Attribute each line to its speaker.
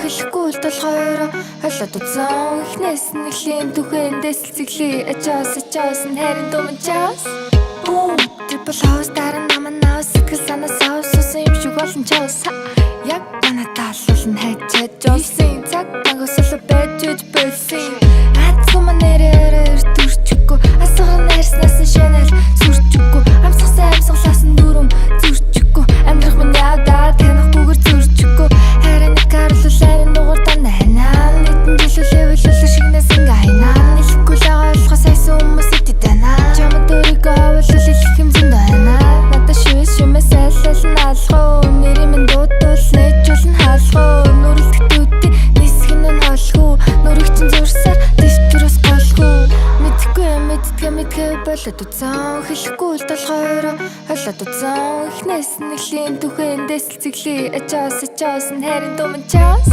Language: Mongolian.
Speaker 1: хэлэхгүй л толгойроо хойлоод үзэн ихнээс нэлийн түхэндээс л цэглээ ачаас нь харин думчаас Triple house дараа наманаас сэтгэл санаасаа сусан юм шиг олон чаас яг манай тааллуулн хайчаад жолсын цаг багсал байж байсан атсуу манерээр төрчихгүй асуух найрснаас нь шанал сүрчихгүй амсгалаас нь дүрм зүрчихгүй амьдрах минь явдаа танах бүгэр зүрчихгүй харин карлуулаарын дууртаа нанаа нэгэн жилүүлэвэл шигнээс ингаайна нэлэхгүй л ойлгох сайсан хүмүүс идэдана чамд өөрийгөө авалал их юм зэндана надад шимээс аллал наалхоо нэрийн минь дуудвал нэжүүлэн хаалхоо нүрэлтгтүүдийн нисгэн нь холхоо нүрэгчин зурсаар дэвтэрээс голхоо мэдгүй болоод үзэн хэлэхгүй л толгойроо хойлоод үзэн ихнээс нэлийн түхэндээс л цэглээ ачаас нь харин думчаас